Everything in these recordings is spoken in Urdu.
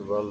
12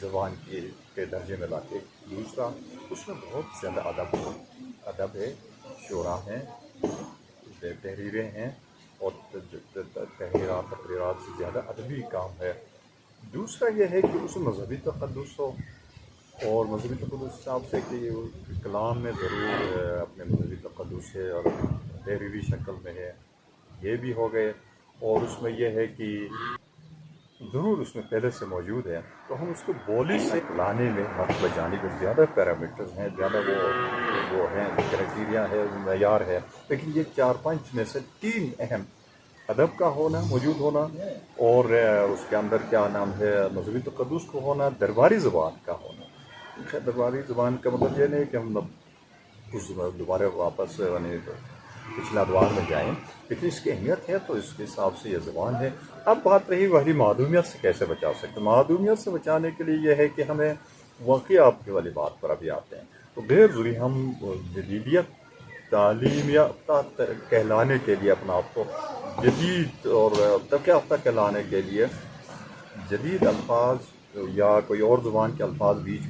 زبان کے درجے میں لاتے. دوسرا اس میں بہت زیادہ ادب ہے، شعرا ہیں، تحریریں ہیں، اور تقریرات سے زیادہ ادبی کام ہے. دوسرا یہ ہے کہ اس میں مذہبی تقدس ہو، اور مذہبی تقدس صاحب سے کہ کلام میں ضرور اپنے مذہبی تقدس ہے اور تحریری شکل میں ہے، یہ بھی ہو گئے. اور اس میں یہ ہے کہ ضرور اس میں پہلے سے موجود ہے، تو ہم اس کو بولی سے لانے میں مت بجانے کے زیادہ پیرامیٹرز ہیں، زیادہ وہ ہیں، کرائٹیریا ہے، معیار ہے. لیکن یہ 4-5 میں سے 3 اہم: ادب کا ہونا، موجود ہونا، اور اس کے اندر کیا نام ہے مذہبی تقدس کو ہونا، درباری زبان کا ہونا. درباری زبان کا مطلب یہ نہیں کہ ہم اس دوبارہ واپس پچھلا ادوار میں جائیں، لیکن اس کی اہمیت ہے تو اس کے حساب سے یہ زبان ہے. اب بات رہی وہی معدومیت سے کیسے بچا سکتے. معدومیت سے بچانے کے لیے یہ ہے کہ ہمیں واقعی آپ کی والی بات پر ابھی آتے ہیں، تو غیر ضروری ہم جدیدیت تعلیم یافتہ کہلانے کے لیے اپنا آپ کو جدید اور ترقی یافتہ کہلانے کے لیے جدید الفاظ یا کوئی اور زبان کے الفاظ بیچ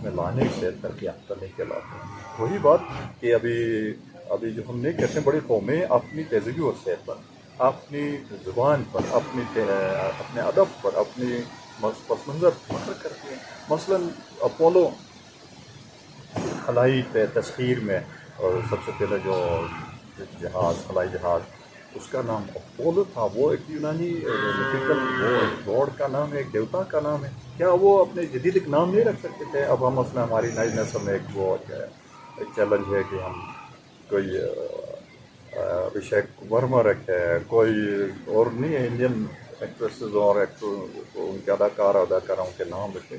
میں لانے سے ترقی یافتہ نہیں کہلاتے. وہی بات کہ ابھی جو ہم نہیں کہتے ہیں، بڑی قومیں اپنی تہذیبی اور صحت پر، اپنی زبان پر، اپنے ادب پر، اپنی پس منظر فخر کرتی ہیں. مثلاً اپولو خلائی تسخیر میں، اور سب سے پہلے جو خلائی جہاز، اس کا نام اپولو تھا. وہ ایک یونانی میتھیکل، وہ ایک گاڈ کا نام ہے، ایک دیوتا کا نام ہے. کیا وہ اپنے جدید ایک نام نہیں رکھ سکتے تھے؟ اب ہم مثلا ہماری نئی نسل میں ایک چیلنج ہے کہ ہم کوئی ابھیشیک ورما رکھے، کوئی اور نہیں ہے، انڈین ایکٹریسز اور ایکٹر ان کے اداکاراؤں کے نام رکھے.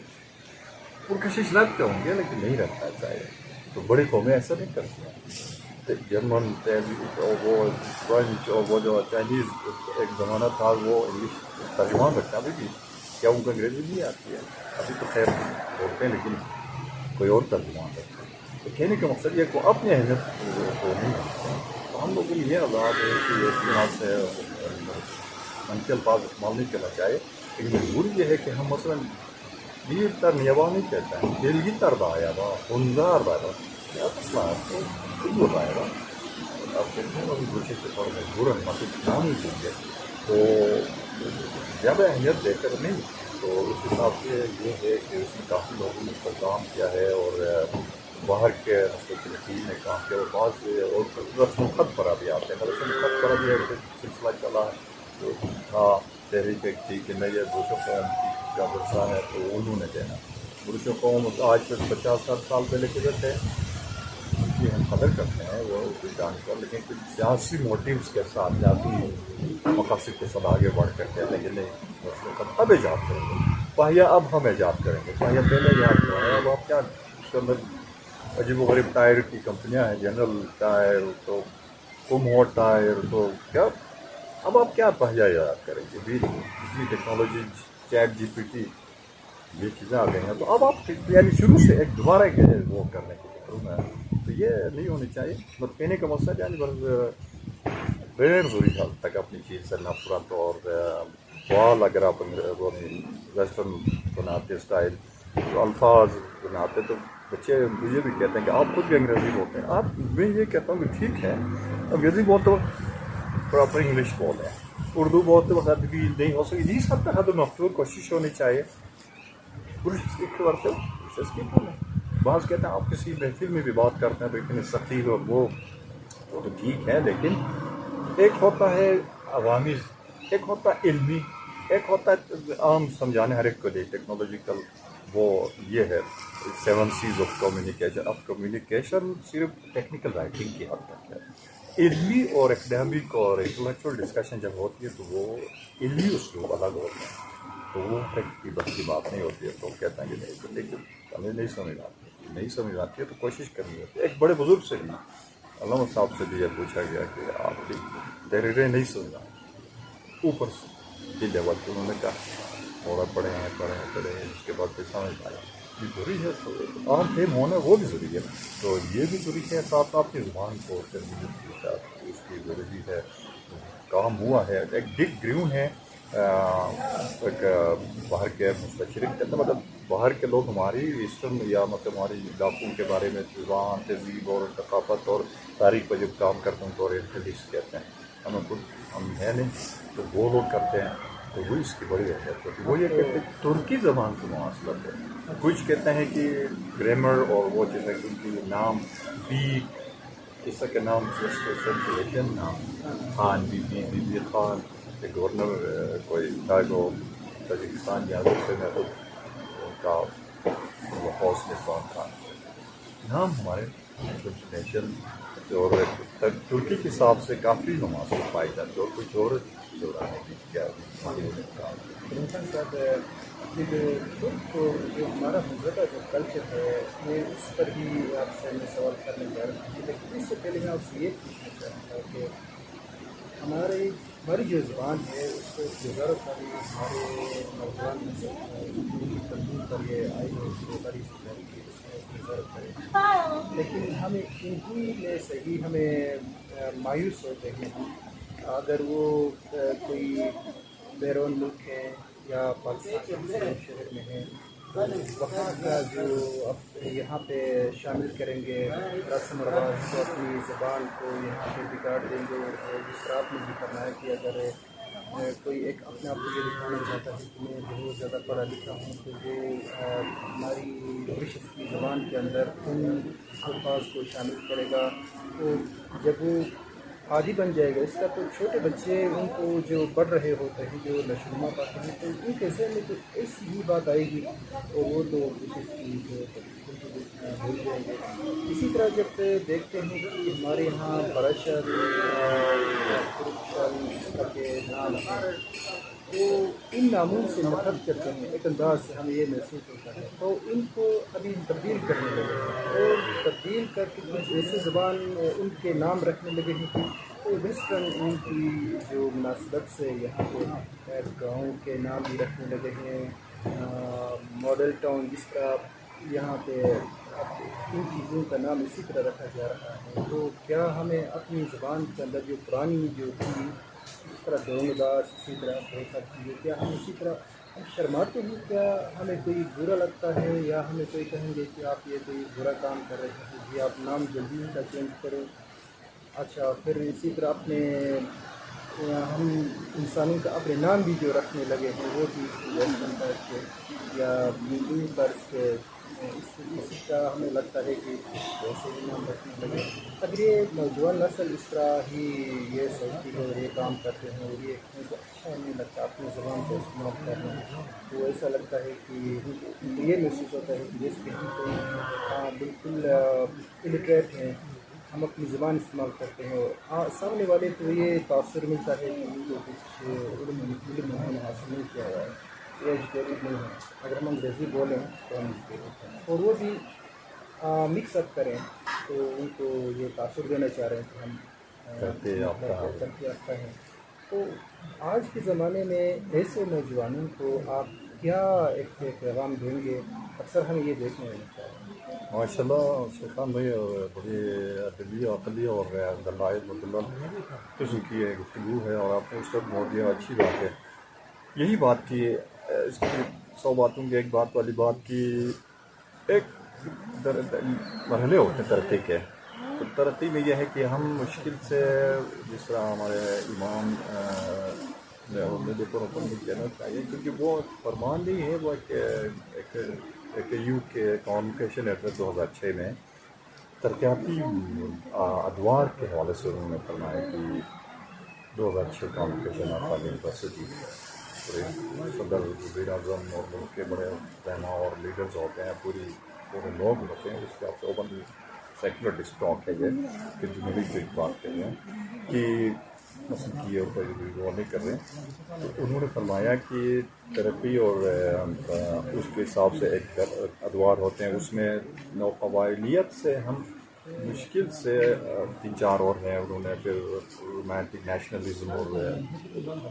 پرکشش رکھتے ہوں گے لیکن نہیں رکھنا چاہیے. تو بڑی قومیں ایسا نہیں کرتی ہیں. جرمن، وہ فرینچ، اور وہ جو چائنیز ایک زمانہ تھا وہ انگلش ترجمان رکھتا. ابھی بھی کیا ان کو انگریزی نہیں آتی ہے؟ ابھی تو خیر بولتے ہیں لیکن کوئی اور ترجمان رکھتا ہے. تو کہنے کا مقصد یہ کہ وہ اپنی اہمیت کو نہیں رکھتے ہیں. تو ہم لوگوں کو یہ آزاد ہے کہ اس طرح سے منفی الفاظ استعمال نہیں کرنا چاہیے. لیکن مجبوری یہ ہے کہ ہم مثلاً دیر تر نیابا نہیں کہتا ہے، دلگی تر دایابا، ہنزار دایابا، کیا مسئلہ ہے؟ تو کچھ ہو رہا ہے نا. آپ کہتے ہیں ابھی دوسرے کے طور مجبور ہے مطلب نام ہی دیجیے تو زیادہ اہمیت دے کر نہیں. تو اس حساب سے یہ ہے کہ اس میں کافی لوگوں نے اس پر کام کیا ہے، اور باہر کے نسل نے کام کیا، اور بعض اور رسم الخط پر ابھی آتے ہیں. رسم الخط پر ابھی ایک سلسلہ چلا جو تھا، تحریک ایک تھی کہ نہیں، یہ دوسروں قوم کا ورثہ ہے تو انہوں نے دینا. دوسروں قوم آج سے 50-60 سال پہلے کے تھے، ان کی ہم قدر کرتے ہیں، وہ جان کر، لیکن کچھ سیاسی موٹیوز کے ساتھ، سیاسی مقاصد کے ساتھ آگے بڑھ کر کہتے ہیں کہ نہیں مسئلہ اب ایجاد کریں گے، پاہیا اب ہم ایجاد کریں گے. پاہیا پہلے ایجاد ہوا ہے، اب آپ کیا اس کے اندر عجیب و غریب ٹائر کی کمپنیاں ہیں، جنرل ٹائر تو کمہوٹ ٹائر، تو کیا اب آپ کیا پاہیا ایجاد کریں گے؟ بھی technology, chat G P T, یہ چیزیں آ گئی ہیں. تو اب آپ یعنی شروع سے ایک دوبارہ وہ کرنے کی فکر میں، تو یہ نہیں ہونی چاہیے. مطلب کہنے کا مقصد یعنی بس غیر ضروری حد تک اپنی چیز سے نفرت اور بال اگر آپ ویسٹرن بناتے اسٹائل جو الفاظ بناتے، تو بچے یہ بھی کہتے ہیں کہ آپ خود بھی انگریزی بولتے ہیں. آپ میں یہ کہتا ہوں کہ ٹھیک ہے، انگریزی بولتے وقت پراپر انگلش بولیں، اردو بولتے وقت بھی نہیں ہو سکتی. جس حد تک حد مقصود کوشش ہونی چاہیے. بعض کہتے ہیں آپ کسی محفل میں بھی بات کرتے ہیں تو اتنی سختی اور وہ تو ٹھیک ہے، لیکن ایک ہوتا ہے عوامی، ایک ہوتا ہے علمی، ایک ہوتا ہے عام سمجھانے ہر ایک کو دے. ٹیکنالوجیکل وہ یہ ہے 7 C's آف کمیونیکیشن. اب کمیونیکیشن صرف ٹیکنیکل رائٹنگ کی حد تک ہے. علمی اور اکیڈیمک اور انٹلیکچوئل ڈسکشن جب ہوتی ہے تو وہ علمی اسلوب الگ ہوتا ہے، تو وہ ہر ایک کی بس کی بات نہیں ہوتی ہے. تو کہتے ہیں کہ نہیں، لیکن ہمیں نہیں سمجھ آتی ہے تو کوشش کرنی ہوتی ہے. ایک بڑے بزرگ سے بھی، علامہ صاحب سے بھی یہ پوچھا گیا کہ آپ کی تحریریں نہیں سمجھا اوپر سے لیول پہ، انہوں نے کہا تھوڑا پڑھے ہیں اس کے بعد پھر سمجھ آیا. یہ ضروری ہے، تو عام فہم ہونا وہ بھی ضروری ہے. تو یہ بھی ضروری ہے، ساتھ آپ کی زبان کو تربیت کے ساتھ اس کی ضروری ہے. کام ہوا ہے. ایک ڈک گریون ہے ایک باہر کے مستشرق کہتے ہیں، مطلب باہر کے لوگ ہماری ایسٹرن یا مطلب ہماری علاقوں کے بارے میں زبان تہذیب اور ثقافت اور تاریخ پر جب کام کرتے ہیں تو اورینٹلسٹ کہتے ہیں. ہمیں خود ہم ہیں نہیں تو وہ لوگ کرتے ہیں تو وہ اس کی بڑی اہمیت ہوتی ہے. وہ یہ کہتے ہیں ترکی زبان سے مواصلت ہے. کچھ کہتے ہیں کہ گرامر اور وہ جیسے کہ ان کی نام بی جیسا کہ نام سنسیشن نام خان بی بی خان گورنر کوئی تھا جو تاجکستان یا دوسرے میں تو ان کا حوص نسوان خان نام ہمارے نیشن اور ترکی کے حساب سے کافی مماثلت پائی جاتی ہے. اور کچھ اور دوران کی کیا کریم خان صاحب، یہ جو ترک جو ہمارا مذہبہ جو کلچر ہے میں اس پر بھی آپ سے میں سوال کرنے جا رہا ہوں. لیکن اس سے پہلے میں آپ سے یہ پوچھنا چاہتا ہوں کہ ہماری جو زبان ہے اس کو گزاروں کا بھی ہمارے نوجوان میں سے تبدیل پر یہ آئی ہے کہ بڑی زبان کی اس میں گزارت کرے، لیکن ہمیں انہی میں سے ہی ہمیں مایوس ہوتے ہیں اگر وہ کوئی بیرون ملک ہے یا پاکستان کے شہر میں ہے تو وہاں کا جو اب یہاں پہ شامل کریں گے رسم و رواج کو، اپنی زبان کو یہاں پہ بگاڑ دیں گے. اور جس طرح آپ نے بھی فرمایا کہ اگر کوئی ایک اپنے آپ کو یہ دکھانا چاہتا ہے کہ میں بہت زیادہ پڑھا لکھا ہوں تو وہ ہماری مشرق کی زبان کے اندر ان الفاظ کو شامل کرے گا. اور جب وہ عادی بن جائے گا اس کا تو چھوٹے بچے ان کو جو پڑھ رہے ہوتے ہیں جو نشوما پاتے ہیں تو ان کے ذہن میں تو ایسی ہی بات آئے گی اور وہ تو بھول جائیں گے. اسی طرح جب دیکھتے ہیں کہ ہمارے یہاں براشر کے نام ہیں وہ ان ناموں سے نفرت کرتے ہیں. ایک انداز سے ہمیں یہ محسوس ہوتا ہے تو ان کو ابھی تبدیل کرنے لگے ہیں اور تبدیل کر کے کچھ ایسی زبان ان کے نام رکھنے لگے ہیں کہ ویسٹرن ان کی جو مناسبت سے یہاں پہ گاؤں کے نام بھی رکھنے لگے ہیں. ماڈل ٹاؤن جس طرح یہاں پہ ان چیزوں کا نام اسی طرح رکھا جا رہا ہے. تو کیا ہمیں اپنی زبان کے اندر جو پرانی جو تھی اس طرح دونگ داس اسی طرح بہت ساری چیزیں کیا ہم اسی طرح ہم شرماتے ہیں؟ کیا ہمیں کوئی برا لگتا ہے یا ہمیں کوئی کہیں گے کہ آپ یہ کوئی برا کام کر رہے ہیں جی آپ نام جلدی کا چینج کریں؟ اچھا پھر اسی طرح اپنے ہم انسانوں کا اپنے نام بھی جو رکھنے لگے ہیں وہ بھی ویسٹرن ٹائپ کے یا نیو برس کے اسی کا ہمیں لگتا ہے کہ ویسے ہی نام رکھنے لگے. اگر یہ نوجوان نسل اس طرح ہی یہ سوچتی ہے اور یہ کام کرتے ہیں اور یہ ان کو اچھا نہیں لگتا اپنی زبان کو استعمال کرنا تو ایسا لگتا ہے کہ یہ محسوس ہوتا ہے کہ جیسے کہ ہم تو بالکل الٹریٹ ہیں، ہم اپنی زبان استعمال کرتے ہیں اور سامنے والے کو یہ تاثر ملتا ہے کہ ان کو کچھ علم انہوں نے حاصل نہیں کیا ہوا ہے، یہ ایجوکیٹڈ نہیں ہے. اگر ہم انگریزی بولیں تو ہم اور وہ بھی مکس اپ کریں تو ان کو یہ تاثر دینا چاہ رہے ہیں کہ ہم ترقی یافتہ ترقی یافتہ ہیں. تو آج کے زمانے میں ایسے نوجوانوں کو آپ کیا ایک پیغام دیں گے؟ اکثر ہم یہ دیکھنے میں ملتا ہے. ماشاء اللہ سلطان بھائی بڑی دلی عقلی اور دلائل مدلل قسم کی گفتگو ہے اور آپ نے اس وقت بہت دیا اچھی بات ہے. یہی بات کی اس کی 100 باتوں کی ایک بات والی بات کی ایک مرحلے ہوتے ہیں ترقی کے. تو ترقی میں یہ ہے کہ ہم مشکل سے جس طرح ہمارے امام نے پر کہنا چاہیے کیونکہ وہ فرمان نہیں ہے، وہ ایک یو کے کانوکیشن ایڈریس 2006 میں ترقیاتی ادوار کے حوالے سے انہوں نے فرمایا کہ 2006 کانوکیشن آف یونیورسٹی صدر وزیر اعظم اور ملک کے بڑے رہنما اور لیڈرز ہوتے ہیں، پورے لوگ ہوتے ہیں جس کے آپ سے اوپن سیکولر ڈسٹاک ہے یہ کہ جنوبی کی بات کر رہے ہیں کہ مثلا کی اور کوئی وہ نہیں کر رہے ہیں. تو انہوں نے فرمایا کہ ترقی اور اس کے حساب سے ایک ادوار ہوتے ہیں، اس میں نوقبائلیت سے ہم مشکل سے 3-4 اور ہیں. انہوں نے پھر رومانٹک نیشنلزم اور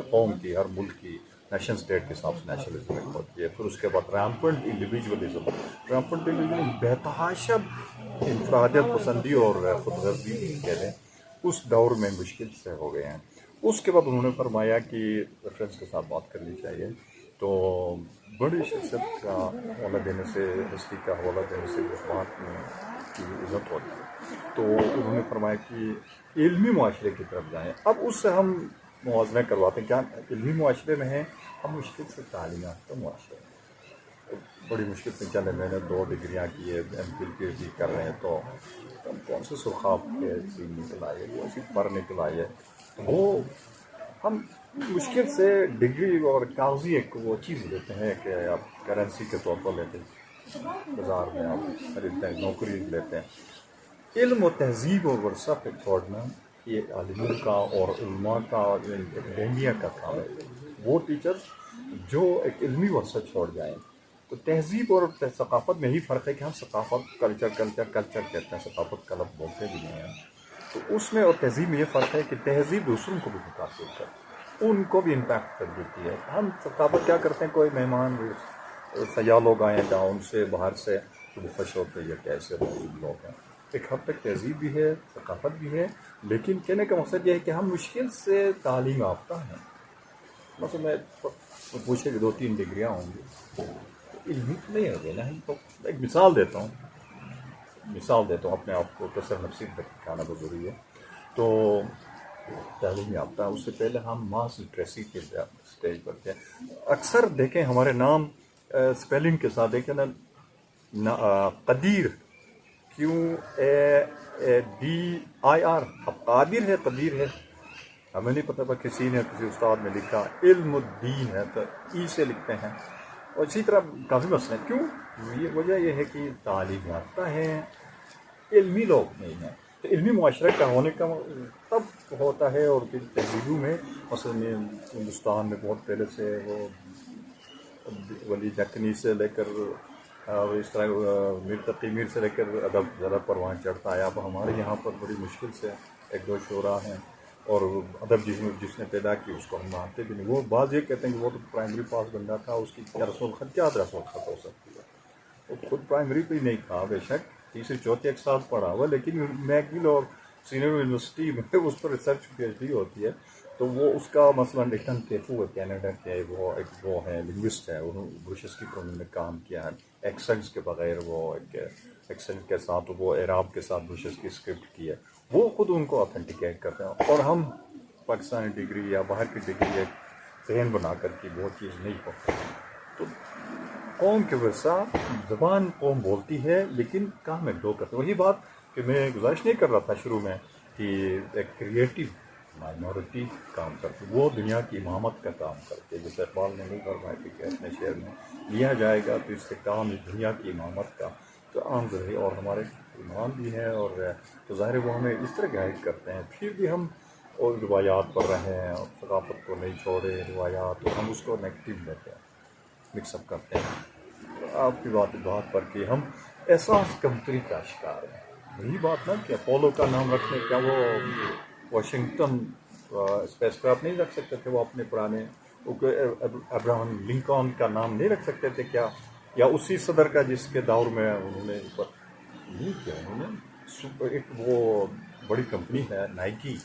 قوم کی ہر ملک کی نیشن اسٹیٹ کے حساب سے نیشنلزم ایک ہوتی ہے. پھر اس کے بعد ریمپنٹ انڈیویجولزم بے تحاشا انفرادیت پسندی اور خود غرضی کہہ لیں اس دور میں مشکل سے ہو گئے ہیں. اس کے بعد انہوں نے فرمایا کہ ریفرنس کے ساتھ بات کرنی چاہیے. تو بڑی شخصیت کا حوالہ دینے سے، ہسٹری کا حوالہ دینے سے اس بات میں کی عزت ہوتی ہے. تو انہوں نے فرمایا کہ علمی معاشرے کی طرف جائیں. اب اس سے ہم موازنہ کرواتے ہیں کیا علمی معاشرے میں ہیں، ہم مشکل سے تعلیم یافتہ معاشرے ہیں. بڑی مشکل سے چلے میں نے 2 ڈگریاں کی ہے، M Phil P H D کر رہے ہیں، تو ہم کون سے سرخاب کے چیز نکل آئے، کون سی پر نکل آئی ہے. وہ ہم مشکل سے ڈگری اور کاغذی ایک وہ چیز لیتے ہیں کہ آپ کرنسی کے طور پر لیتے ہیں، بازار میں آپ خریدتے ہیں، نوکری لیتے ہیں. علم و تہذیب اور ورثہ پہ چھوڑنا یہ عالموں کا اور علماء کا اور اکیڈیمیا کا کام ہے. وہ ٹیچرز جو ایک علمی ورثہ چھوڑ جائیں. تو تہذیب اور ثقافت میں ہی فرق ہے کہ ہم ثقافت کلچر کہتے ہیں، ثقافت کا لفظ بولتے بھی نہیں ہیں. تو اس میں اور تہذیب میں یہ فرق ہے کہ تہذیب دوسروں کو بھی متاثر کرتی ہے، ان کو بھی امپیکٹ کر دیتی ہے. ہم ثقافت کیا کرتے ہیں، کوئی مہمان سیاح لوگ آئے گاؤں سے باہر سے تو وہ خوش ہوتے ہیں یہ کیسے لوگ ہیں. ایک حد تک تہذیب بھی ہے، ثقافت بھی ہے، لیکن کہنے کا مقصد یہ ہے کہ ہم مشکل سے تعلیم یافتہ ہیں. مثلا میں پوچھے کہ 2-3 ڈگریاں ہوں گی، علمی تو نہیں ہوگی نا. تو ایک مثال دیتا ہوں اپنے آپ کو کثر نفسی دکھانا تو ضروری ہے. تو تعلیم یافتہ اس سے پہلے ہم ماس لٹریسی کے اسٹیج پر تھے. اکثر دیکھیں ہمارے نام اسپیلنگ کے ساتھ دیکھیں نا، قدیر QADIR، اب قادر ہے قدیر ہے، ہمیں نہیں پتہ تھا. کسی استاد نے لکھا علم الدین ہے تو ای سے لکھتے ہیں. اور اسی طرح کافی مسئلے ہیں. کیوں؟ یہ وجہ یہ ہے کہ تعلیم یافتہ ہیں، علمی لوگ نہیں ہیں. تو علمی معاشرے کا ہونے کا تب ہوتا ہے. اور پھر تہذیبوں میں مثلا ہندوستان میں بہت پہلے سے وہ ولی دکنی سے لے کر اس طرح میر تقی میر سے لے کر ادب زیادہ پروان چڑھتا ہے. اب ہمارے یہاں پر بڑی مشکل سے 1-2 شعراء ہیں، اور ادب جس نے پیدا کی اس کو ہم مانتے بھی نہیں. وہ بعض یہ کہتے ہیں کہ وہ تو پرائمری پاس بندہ تھا، اس کی کیا رسم الخط ہو سکتی ہے. وہ خود پرائمری پہ ہی نہیں تھا بے شک، 3-4 ایک سال پڑھا ہوا، لیکن میکگل اور سینئر یونیورسٹی میں اس پر ریسرچ پی ایچ ڈی ہوتی ہے. تو وہ اس کا مثلا ڈیٹن کیفو ہے کینیڈا کے، وہ ہے لنگوسٹ ہے، انہوں بروشسکی کو انہوں نے کام کیا ہے ایکسنٹس کے بغیر. وہ ایک ایکسنٹ کے ساتھ وہ اعراب کے ساتھ بروشسکی اسکرپٹ کی ہے. وہ خود ان کو آتھینٹیکیٹ کرتے ہیں. اور ہم پاکستانی ڈگری یا باہر کی ڈگری ایک ذہن بنا کر کی وہ چیز نہیں ہوتی. تو قوم کے ورثہ زبان قوم بولتی ہے، لیکن کام ایک دو کرتے. وہی بات کہ میں گزارش نہیں کر رہا تھا شروع میں کہ ایک کریٹیو مائنورٹی کام کرتی، وہ دنیا کی امامت کا کام کرتے. جیسے اقبال نے نہیں فرمایا کہ اپنے شعر میں لیا جائے گا تو اس سے کام دنیا کی امامت کا تو عام ضروری. اور ہمارے ایمان بھی ہیں، اور تو ظاہر وہ ہمیں اس طرح گائیڈ کرتے ہیں. پھر بھی ہم اور روایات پڑھ رہے ہیں، اور ثقافت کو نہیں چھوڑے روایات، اور ہم اس کو نیگیٹو لیتے ہیں، مکس اپ کرتے ہیں. آپ کی بات پر کہ ہم احساس کمتری کا شکار ہیں. وہی بات نا کہ اپولو کا نام رکھنے کیا وہ واشنگٹن اسپیس کرافٹ نہیں رکھ سکتے تھے، وہ اپنے پرانے ابراہم لنکن کا نام نہیں رکھ سکتے تھے کیا؟ یا اسی صدر کا جس کے دور میں انہوں نے نہیں کیا. انہوں نے ایک وہ بڑی کمپنی ہے نائکی،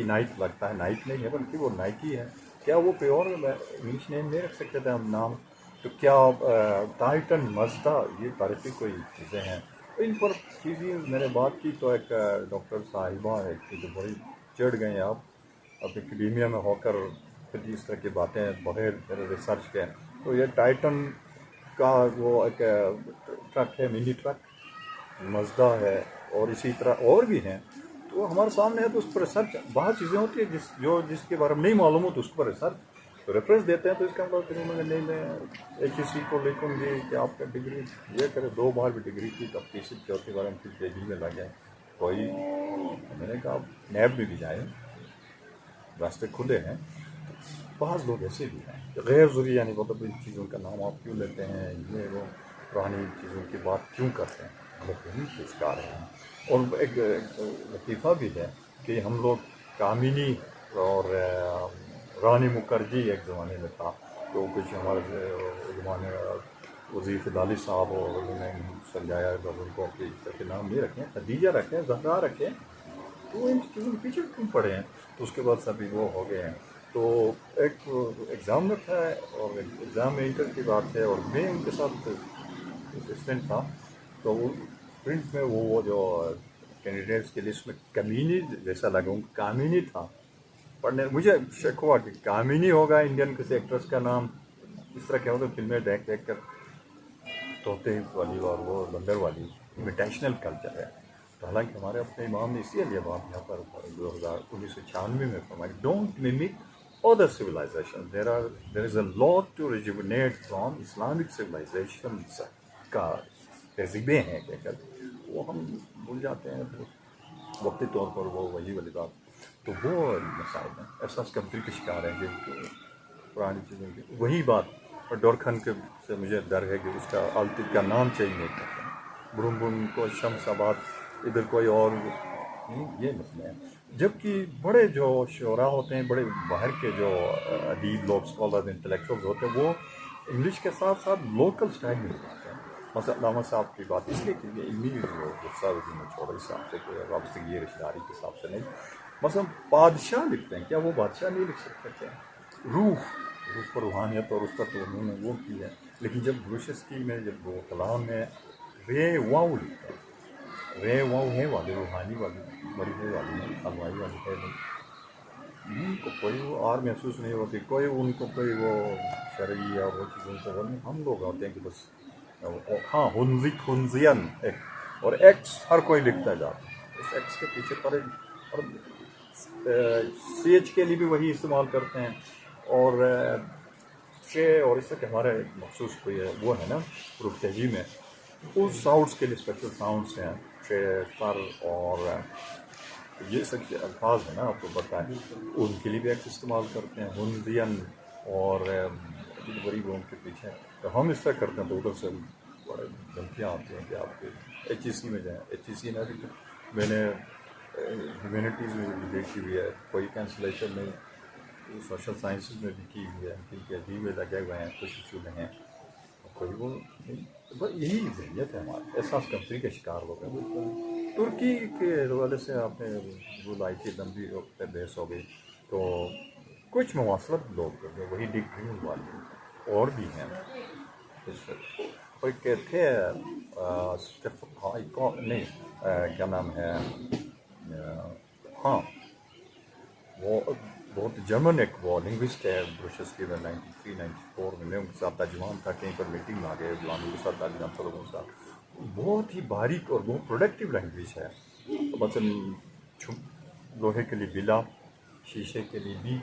نائک لگتا ہے، نائک نہیں ہے بلکہ وہ نائکی ہے. کیا وہ پیور انگلش نیم نہیں رکھ سکتے تھے ہم نام؟ تو کیا ٹائٹن مزدا، یہ تاریخی کوئی چیزیں ہیں. ان پر چیزیں میں نے بات کی تو ایک ڈاکٹر صاحبہ ہے کہ جو بڑی چڑھ گئے ہیں. اب اکیڈیمیا میں ہو کر پھر اس طرح کی باتیں بغیر ریسرچ کے. تو یہ ٹائٹن کا وہ ایک ٹرک ہے، منی ٹرک مزدا ہے، اور اسی طرح اور بھی ہیں. تو ہمارے سامنے ہے تو اس پر ریسرچ بہت چیزیں ہوتی ہیں جس کے بارے میں نہیں معلوم ہو تو اس پر ریسرچ ریفرنس دیتے ہیں. تو اس کا مطلب کہ انہوں نے نہیں، میں ایک کسی کو لکھوں گی کہ آپ کا ڈگری یہ کرے، 2 بار بھی ڈگری کی تو اب 3-4 بار ہم پھر پی ایچ ڈی میں لگ جائیں. کوئی میں نے کہا نیب میں بھی جائیں، راستے کھلے ہیں. بعض لوگ ایسے بھی ہیں غیر ضروری، یعنی مطلب ان چیزوں کا نام آپ کیوں لیتے ہیں، یہ وہ پرانی چیزوں کی بات کیوں کرتے ہیں، بہترین کے شکار ہیں. اور ایک لطیفہ بھی ہے کہ ہم لوگ کامینی اور رانی مکھرجی ایک زمانے میں تھا، تو کچھ ہمارے زمانے وزیر فدالی صاحب اور انہوں نے سمجھایا ان کو کہ اس طرح کے نام نہیں رکھیں، خدیجہ رکھیں، زہرا رکھیں. تو ان چیزوں کے پیچھے کیوں پڑے ہیں؟ تو اس کے بعد سبھی وہ ہو گئے ہیں. تو ایک ایگزام میں تھا اور ایگزام میں انٹر کی بات ہے اور میں ان کے ساتھ اسسٹنٹ تھا. تو وہ پرنٹ میں وہ جو کینڈیڈیٹس کی لسٹ میں کمینی جیسا لگا، کامینی تھا پڑھنے. مجھے شک ہوا کہ کامینی ہوگا انڈین کسی ایکٹریس کا نام. اس طرح کیا ہوتا ہے فلمیں دیکھ دیکھ کر طوطے والی اور وہ بندر والی امیٹیشنل کلچر ہے. تو حالانکہ ہمارے اپنے امام نے اسی لیے بات یہاں پر 1996 میں فرمائی don't مimic other civilizations. There is a lot to rejuvenate from Islamic civilizations کا تہذیبیں ہیں کہ وہ ہم بھول جاتے ہیں وقتی طور پر وہ وہی والی بات. تو وہ مسائل ہیں. احساس کمتری کے شکار ہیں جن کو پرانی چیزوں کی وہی بات. اور ڈورکھن کے سے مجھے ڈر ہے کہ اس کا التی کا نام چینج نہیں کرتے. برم برم کو شمس آباد ادھر کوئی اور یہ مسئلہ ہے. جبکہ بڑے جو شعراء ہوتے ہیں، بڑے باہر کے جو ادیب لوگ اسکالر انٹلیکچوئلز ہوتے ہیں، وہ انگلش کے ساتھ ساتھ لوکل اسٹائل میں بناتے ہیں. مثلا علامہ صاحب کی بات اس لیے کہ یہ علمی غصہ میں چھوڑا اس حساب سے کوئی وابستگی رشتہ داری کے حساب سے نہیں. مثلا بادشاہ لکھتے ہیں، کیا وہ بادشاہ نہیں لکھ سکتے تھے؟ روح پر روحانیت اور اس پر تو انہوں نے وہ کی ہے. لیکن جب بروشسکی میں جب وہ کلام میں رے واؤ لکھتے ہیں، رے واؤ ہے والی روحانی والی بڑی ہے والی ہلوائی والی ہے نہیں، ان کو کوئی وہ آر محسوس نہیں ہوتی، کوئی ان کو کوئی وہ شرعی اور وہ چیزوں کو وہ نہیں. ہم لوگ ہوتے ہیں کہ بس ہاں ہنزین ایک اور ایکس ہر کوئی لکھتا جاتا ہے. اس ایکس کے پیچھے پڑے اور سی ایچ کے لیے بھی وہی استعمال کرتے ہیں. اور اور اس سے کہ ہمارے مخصوص کوئی وہ ہے نا حروف تہجی میں اس ساؤنڈس کے لیے اسپیشل ساؤنڈس ہیں، پر اور یہ سب الفاظ ہیں نا آپ کو بتائیں، ان کے لیے بھی ایک استعمال کرتے ہیں ہنزین اور غریب ان کے پیچھے. تو ہم اس طرح کرتے ہیں تو ادھر سے بڑے دھمکیاں آتی ہیں کہ آپ کے ایچ ای سی میں جائیں. ایچ ای سی میں نے ہیومینٹیز میں بھی دیکھی ہوئی ہے، کوئی کینسلیشن نہیں. سوشل سائنسز میں بھی کی ہوئی ہے، کیونکہ عجیب میں لگے ہوئے ہیں، کچھ ایشو میں ہیں، کوئی وہ یہی ذہنیت ہے ہمارا. احساس کمتری کے شکار ہو گئے. ترکی کے حوالے سے آپ نے وہ لائی تھی لمبی وقت بحث ہو گئی. تو کچھ مواصلت لوگ وہی ڈگری والے اور بھی ہیں. کوئی کہ تھے نہیں کیا نام ہے، ہاں وہ بہت جرمن ایک وہ لنگوسٹ ہے بروشسکی میں 93-94 میں ان کے ساتھ ترجمان تھا. کہیں پر میٹنگ آ گئے غلامی کے ساتھ ترجمان تھا لوگوں کے ساتھ. بہت ہی باریک اور بہت پروڈکٹیو لینگویج ہے. مثلا لوہے کے لیے بلا، شیشے کے لیے بھی،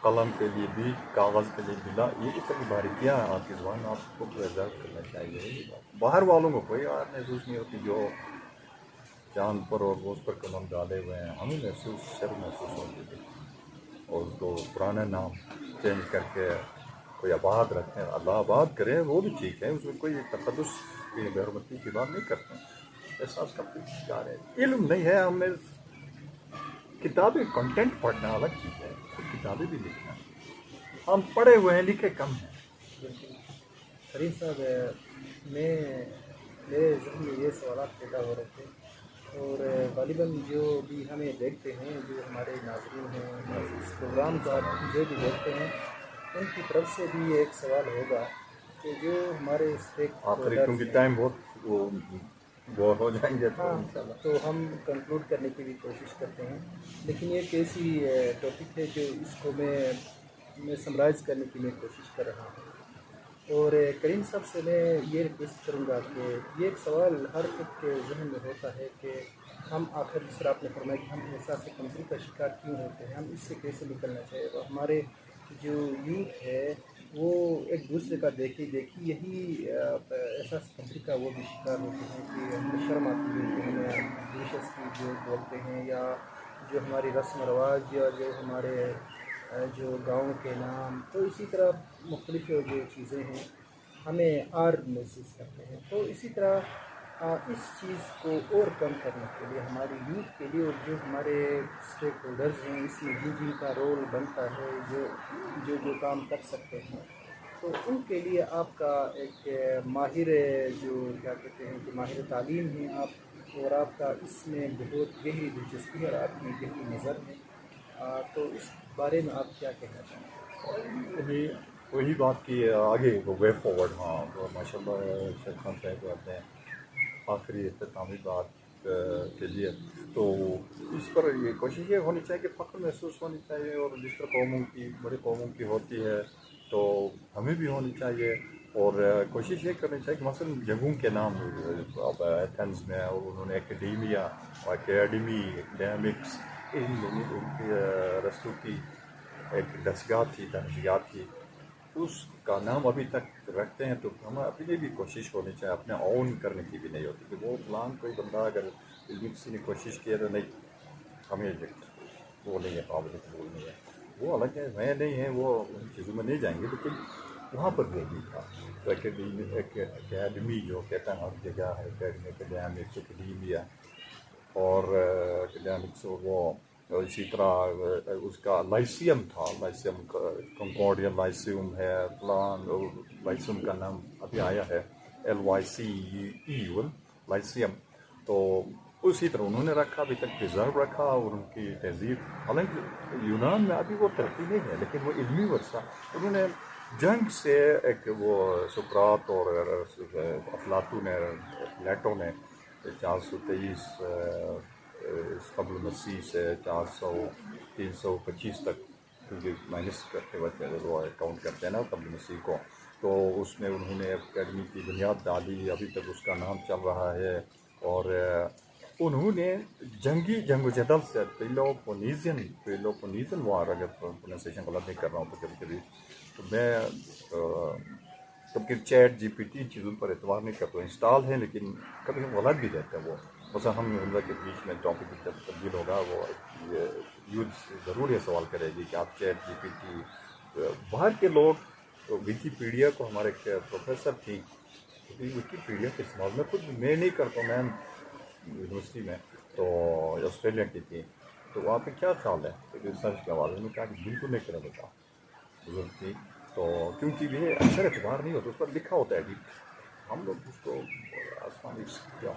قلم کے لیے بھی، کاغذ کے لیے بلا، یہ سب باریکیاں آپ کی زبان آپ کو پرزرو کرنا چاہیے. باہر والوں کو کوئی محسوس نہیں ہوتی جو چاند پر اور روز پر قلم ڈالے ہوئے ہیں. ہمیں محسوس ہوتی تھی. اور اس کو پرانا نام چینج کر کے کوئی آباد رکھیں، اللہ آباد کریں، وہ بھی ٹھیک ہے، اس میں کوئی تقدس کی غیرمتی کی بات نہیں کرتے. احساس کا شکار ہے. علم نہیں ہے ہمیں. کتابیں کنٹینٹ پڑھنا الگ چیز ہے، کتابیں بھی لکھنا. ہم پڑھے ہوئے ہیں، لکھے کم ہیں. کریم صاحب، میرے ذہن میں یہ سوالات پیدا ہو رہے تھے اور غالباً جو بھی ہمیں دیکھتے ہیں، جو ہمارے ناظرین ہیں، اس پروگرام کو جو بھی دیکھتے ہیں، ان کی طرف سے بھی ایک سوال ہوگا کہ جو ہمارے اسٹیک آخری ہولڈرز کیونکہ ہیں. ٹائم بہت وہ بور ہو جائیں گے تو ہاں، انشاءاللہ. تو ہم کنکلوڈ کرنے کی بھی کوشش کرتے ہیں. لیکن یہ ایک ایسی ٹاپک ہے جو اس کو میں سمرائز کرنے کی میں کوشش کر رہا ہوں. اور کریم صاحب سے میں یہ ریکویسٹ کروں گا کہ یہ ایک سوال ہر ایک کے ذہن میں ہوتا ہے کہ ہم آخر جس طرح آپ نے فرمایا کہ ہم احساس کمزوری کا شکار کیوں ہوتے ہیں، ہم اس سے کیسے نکلنا چاہیے. اور ہمارے جو یوتھ ہے وہ ایک دوسرے کا دیکھی یہی احساس کمزوری کا وہ بھی شکار ہوتے ہیں کہ ہمیں شرم آتی ہے کہ ہمیں ڈشز کی جو بولتے ہیں، یا جو ہماری رسم و رواج، یا جو ہمارے جو گاؤں کے نام، تو اسی طرح مختلف جو چیزیں ہیں ہمیں محسوس کرتے ہیں. تو اسی طرح اس چیز کو اور کم کرنے کے لیے ہماری یوتھ کے لیے، اور جو ہمارے اسٹیک ہولڈرز ہیں اس میں جن کا رول بنتا ہے، جو کام کر سکتے ہیں، تو ان کے لیے آپ کا ایک ماہر جو کیا کہتے ہیں کہ ماہر تعلیم ہیں آپ، اور آپ کا اس میں بہت گہری دلچسپی ہے اور آپ کی گہری نظر ہے، تو اس بارے میں آپ کیا کہنا چاہیں وہی بات کی آگے وہ وے فارورڈ. ہاں تو ماشاء اللہ شیخ خان صاحب آتے ہیں آخری اختتامی بات کے لیے. تو اس پر یہ کوشش یہ ہونی چاہیے کہ فخر محسوس ہونی چاہیے، اور جس طرح قوموں کی بڑی قوموں کی ہوتی ہے تو ہمیں بھی ہونی چاہیے. اور کوشش یہ کرنی چاہیے کہ مثلاً جگہوں کے نام اب ایتھنز میں اور انہوں نے اکیڈمی اکیڈیمکس ان کی رستوں کی ایک دستگاہ تھی، درجیات تھی، اس کا نام ابھی تک رکھتے ہیں. تو ہمیں اپنی بھی کوشش ہونی چاہیے، اپنے اون کرنے کی بھی نہیں ہوتی کہ وہ فلان کوئی بندہ اگر کسی نے کوشش کیا تو نہیں ہمیں وہ نہیں ہے، قابل قبول نہیں ہے. وہ الگ ہے، میں نہیں ہے، وہ ان چیزوں میں نہیں جائیں گے، لیکن وہاں پر وہ بھی تھا. تو اکیڈمی جو کہتا ہے ہر جگہ ہے، اکیڈمکس اکیڈیمیا اور اکیڈیمکس. وہ اسی طرح اس کا لائسیم تھا، لائسیم کنکورڈیا لائسیم ہے، پلان لائسیم کا نام ابھی آیا ہے LYCE لائسیم. تو اسی طرح انہوں نے رکھا، ابھی تک پرزرو رکھا. اور ان کی تہذیب حالانکہ یونان میں ابھی وہ ترقی نہیں ہے، لیکن وہ علمی ورثہ انہوں نے جنگ سے ایک وہ سقراط اور افلاطون نے پلیٹو نے 423 قبل مسیح سے 325 تک، کیونکہ مائنس کرتے وقت وہ کاؤنٹ کرتے ہیں نا قبل مسیح کو، تو اس میں انہوں نے اکیڈمی کی بنیاد ڈالی. ابھی تک اس کا نام چل رہا ہے. اور انہوں نے جنگ و جدل سے پیلوپونیزن وار، اگر پروننسیشن غلط نہیں کر رہا ہوں تو کبھی کبھی تو میں کبھی چیٹ جی پی ٹی چیزوں پر اعتبار نہیں کرتا ہوں، انسٹال ہیں لیکن کبھی ہم غلط بھی رہتے ہیں. وہ بس ہم حمزہ کے بیچ میں ٹاپک جب تبدیل ہوگا وہ یوز ضرور یہ سوال کرے گی کہ آپ چیٹ جی پی ٹی باہر کے لوگ ویکیپیڈیا کو ہمارے پروفیسر تھیں، ویکیپیڈیا کے استعمال میں خود میں نہیں کرتا ہوں. میں یونیورسٹی میں تو آسٹریلیا کی تھی، تو وہاں پہ کیا خیال ہے ریسرچ کے حوالے میں کہا کہ بالکل نہیں کرے بیٹا بزرگ تھی. تو کیونکہ یہ اکثر اعتبار نہیں ہوتا، اس پر لکھا ہوتا ہے کہ ہم لوگ اس کو آسمانی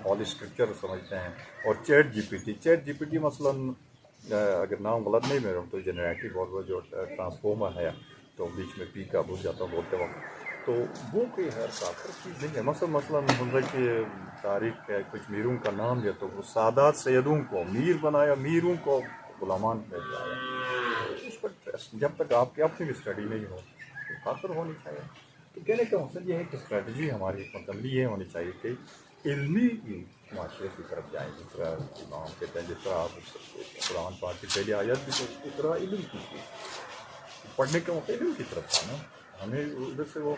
ہال اسٹرکچر سمجھتے ہیں. اور چیٹ جی پی ٹی مثلاً اگر نام غلط نہیں میرا تو جنریٹو اور وہ جو ٹرانسفارمر ہے تو بیچ میں پی کا بھول جاتا ہوں بولتے وقت، تو وہ کوئی کافر چیز نہیں ہے. مثلاً حمزہ کی تاریخ ہے، کچھ میروں کا نام دیا تو وہ سادات سیدوں کو میر بنایا، میروں کو غلامان میں جایا. اس پر جب تک آپ کی اپنی بھی اسٹڈی نہیں ہو تو کافر ہونی چاہیے. تو کہنے کا مقصد یہ ہے کہ اسٹریٹجی ہماری مکمل یہ ہونی چاہیے کہ علمی معاشرے کی طرف جائیں. جس طرح امام کہتے ہیں، جس طرح آپ قرآن پاک کی پہلی آیت بھی تو اس طرح علم کی تھی، پڑھنے کا موقع علم کی طرف تھا نا. ہمیں ادھر سے وہ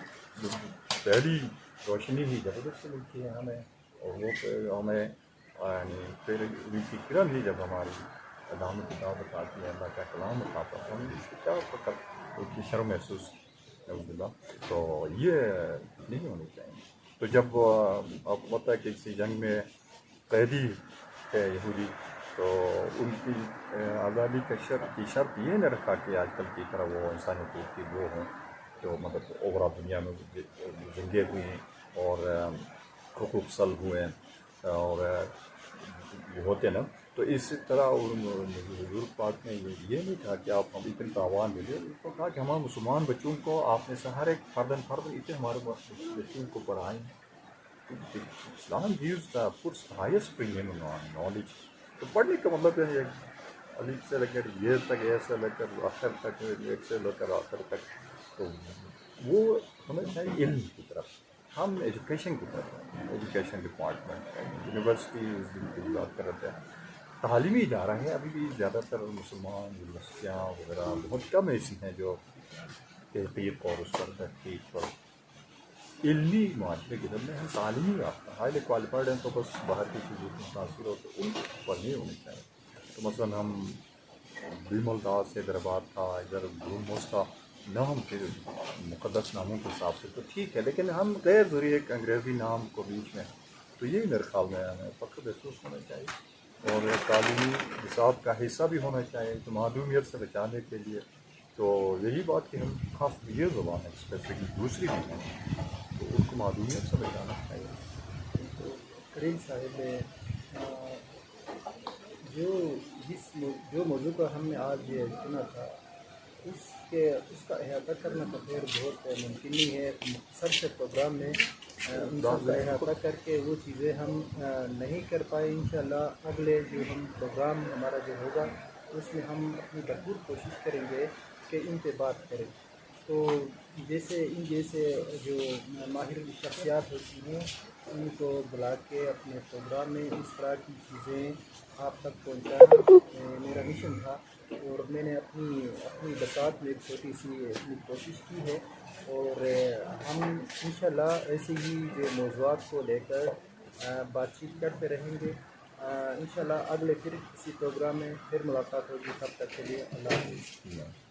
پہلی روشنی ہی زبردست ملتی ہے ہمیں، اور وہ ہمیں یعنی پھر ان کی کرن ہی جب ہماری علام کتاب بتاتی ہے، اللہ کا کلام بتاتا ہے، ہم اس کو کیا فقط ان کی شرم محسوس ہے. تو یہ نہیں ہونی چاہیے. تو جب آپ کو پتہ ہے کہ کسی جنگ میں قیدی ہے یہودی، تو ان کی آزادی کا شرط یہ نہ رکھا کہ آج کل کی طرح وہ انسانی حقوق کی وہ ہوں جو مطلب اوورال دنیا میں جنگیں ہوئی ہیں اور حقوق سلب ہوئے ہیں اور ہوتے نا. تو اس طرح حضور پاک نے یہ نہیں کہا کہ آپ ہم اتنے تاوان دے دیں. اس کو کہا کہ ہمارے مسلمان بچوں کو آپ نے سے ہر ایک فرد اتنے ہمارے بچوں کو پڑھائیں. اسلام gives the puts the highest premium on knowledge. تو پڑھنے کا مطلب ہے الف سے لے کر یہ تک، اے سے لے کر آخر تک، ایک سے لے کر آخر تک. تو وہ ہمیں چاہیے علم کی طرف. ہم ایجوکیشن کی طرف ہیں، ایجوکیشن ڈپارٹمنٹ یونیورسٹیز جن کی بات کر رہے ہیں، تعلیمی ادارہ ہے. ابھی بھی زیادہ تر مسلمان یونیورسٹیاں وغیرہ بہت کم ایسی ہیں جو تحقیق اور اس پر تحقیق پر علمی معاشرے کی طرف میں ہم تعلیمی یافتہ ہائیلی کوالیفائڈ ہیں. تو بس باہر کی چیزوں سے متاثر ہو تو ان پر نہیں ہونی چاہیے. تو مثلاً ہم بیمل داس حیدرآباد تھا، ادھر گروموس تھا، نام پھر مقدس ناموں کے حساب سے تو ٹھیک ہے، لیکن ہم غیر ضروری ایک انگریزی نام کو بیچ میں، تو یہی میرے خیال میں ہمیں فخر محسوس ہونا چاہیے اور تعلیمی نصاب کا حصہ بھی ہونا چاہیے تو معدومیت سے بچانے کے لیے. تو یہی بات کہ ہم خاص یہ زبان ہے اسپیسیفکلی دوسری بھی ہیں تو ان کو معدومیت سے بچانا چاہیے. کریم صاحب جو جو موضوع کا ہم نے آج چنا تھا اس کا احاطہ کرنا تو خیر بہت ممکن نہیں ہے. مختصر سے پروگرام میں ان سب کا احاطہ کر کے وہ چیزیں ہم نہیں کر پائے. انشاءاللہ اگلے جو ہم پروگرام ہمارا جو ہوگا اس میں ہم اپنی بھرپور کوشش کریں گے کہ ان پہ بات کریں. تو جیسے جو ماہر شخصیات ہوتی ہیں ان کو بلا کے اپنے پروگرام میں اس طرح کی چیزیں آپ تک پہنچانا میرا مشن تھا, اور میں نے اپنی بساط میں ایک چھوٹی سی اپنی کوشش کی ہے. اور ہم انشاءاللہ ایسے ہی جو موضوعات کو لے کر بات چیت کرتے رہیں گے. انشاءاللہ اگلے پھر کسی پروگرام میں پھر ملاقات ہوگی. تب تک کے لیے اللہ حافظ.